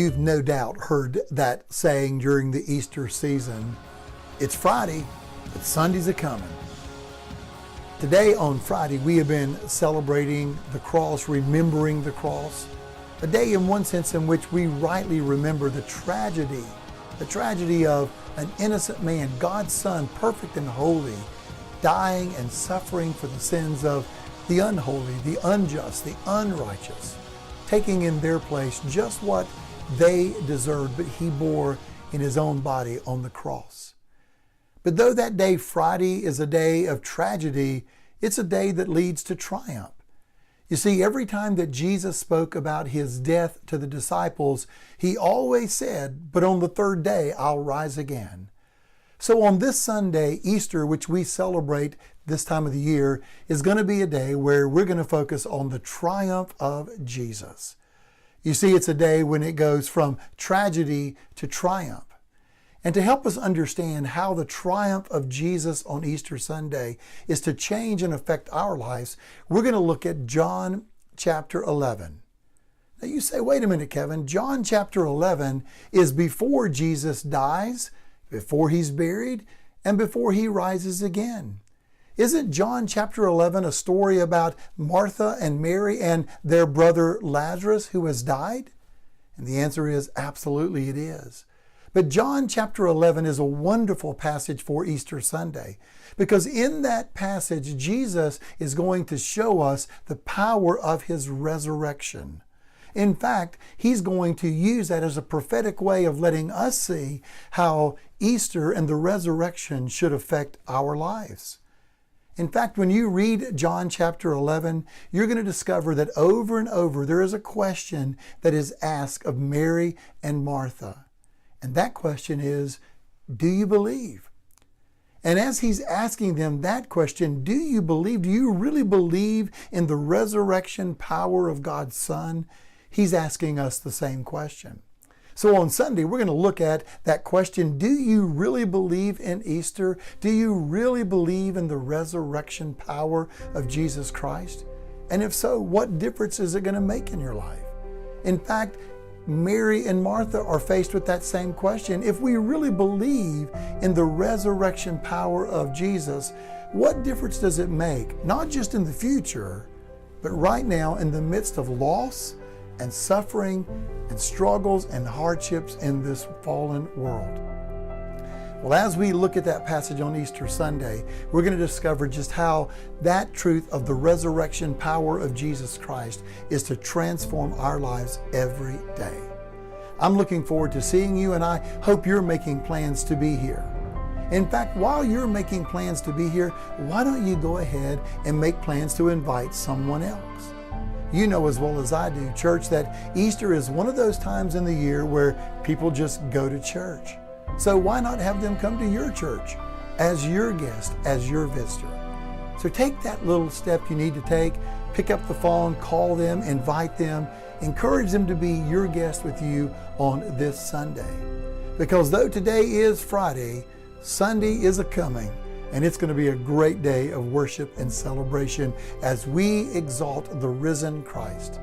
You've no doubt heard that saying during the Easter season, it's Friday, but Sunday's a-coming. Today on Friday, we have been celebrating the cross, remembering the cross, a day in one sense in which we rightly remember the tragedy of an innocent man, God's Son, perfect and holy, dying and suffering for the sins of the unholy, the unjust, the unrighteous, taking in their place just what they deserved, but he bore in his own body on the cross. But though that day, Friday, is a day of tragedy, it's a day that leads to triumph. You see, every time that Jesus spoke about his death to the disciples, he always said, "But on the third day, I'll rise again." So on this Sunday, Easter, which we celebrate this time of the year, is going to be a day where we're going to focus on the triumph of Jesus. You see, it's a day when it goes from tragedy to triumph. And to help us understand how the triumph of Jesus on Easter Sunday is to change and affect our lives, we're going to look at John chapter 11. Now you say, wait a minute, Kevin, John chapter 11 is before Jesus dies, before he's buried, and before he rises again. Isn't John chapter 11 a story about Martha and Mary and their brother Lazarus who has died? And the answer is absolutely it is. But John chapter 11 is a wonderful passage for Easter Sunday because in that passage, Jesus is going to show us the power of his resurrection. In fact, he's going to use that as a prophetic way of letting us see how Easter and the resurrection should affect our lives. In fact, when you read John chapter 11, you're going to discover that over and over there is a question that is asked of Mary and Martha. And that question is, do you believe? And as he's asking them that question, do you believe? Do you really believe in the resurrection power of God's Son? He's asking us the same question. So on Sunday, we're going to look at that question. Do you really believe in Easter? Do you really believe in the resurrection power of Jesus Christ? And if so, what difference is it going to make in your life? In fact, Mary and Martha are faced with that same question. If we really believe in the resurrection power of Jesus, what difference does it make? Not just in the future, but right now in the midst of loss and suffering and struggles and hardships in this fallen world. Well, as we look at that passage on Easter Sunday, we're going to discover just how that truth of the resurrection power of Jesus Christ is to transform our lives every day. I'm looking forward to seeing you, and I hope you're making plans to be here. In fact, while you're making plans to be here, why don't you go ahead and make plans to invite someone else? You know as well as I do, church, that Easter is one of those times in the year where people just go to church. So why not have them come to your church as your guest, as your visitor? So take that little step you need to take. Pick up the phone, call them, invite them, encourage them to be your guest with you on this Sunday. Because though today is Friday, Sunday is a-coming, and it's going to be a great day of worship and celebration as we exalt the risen Christ.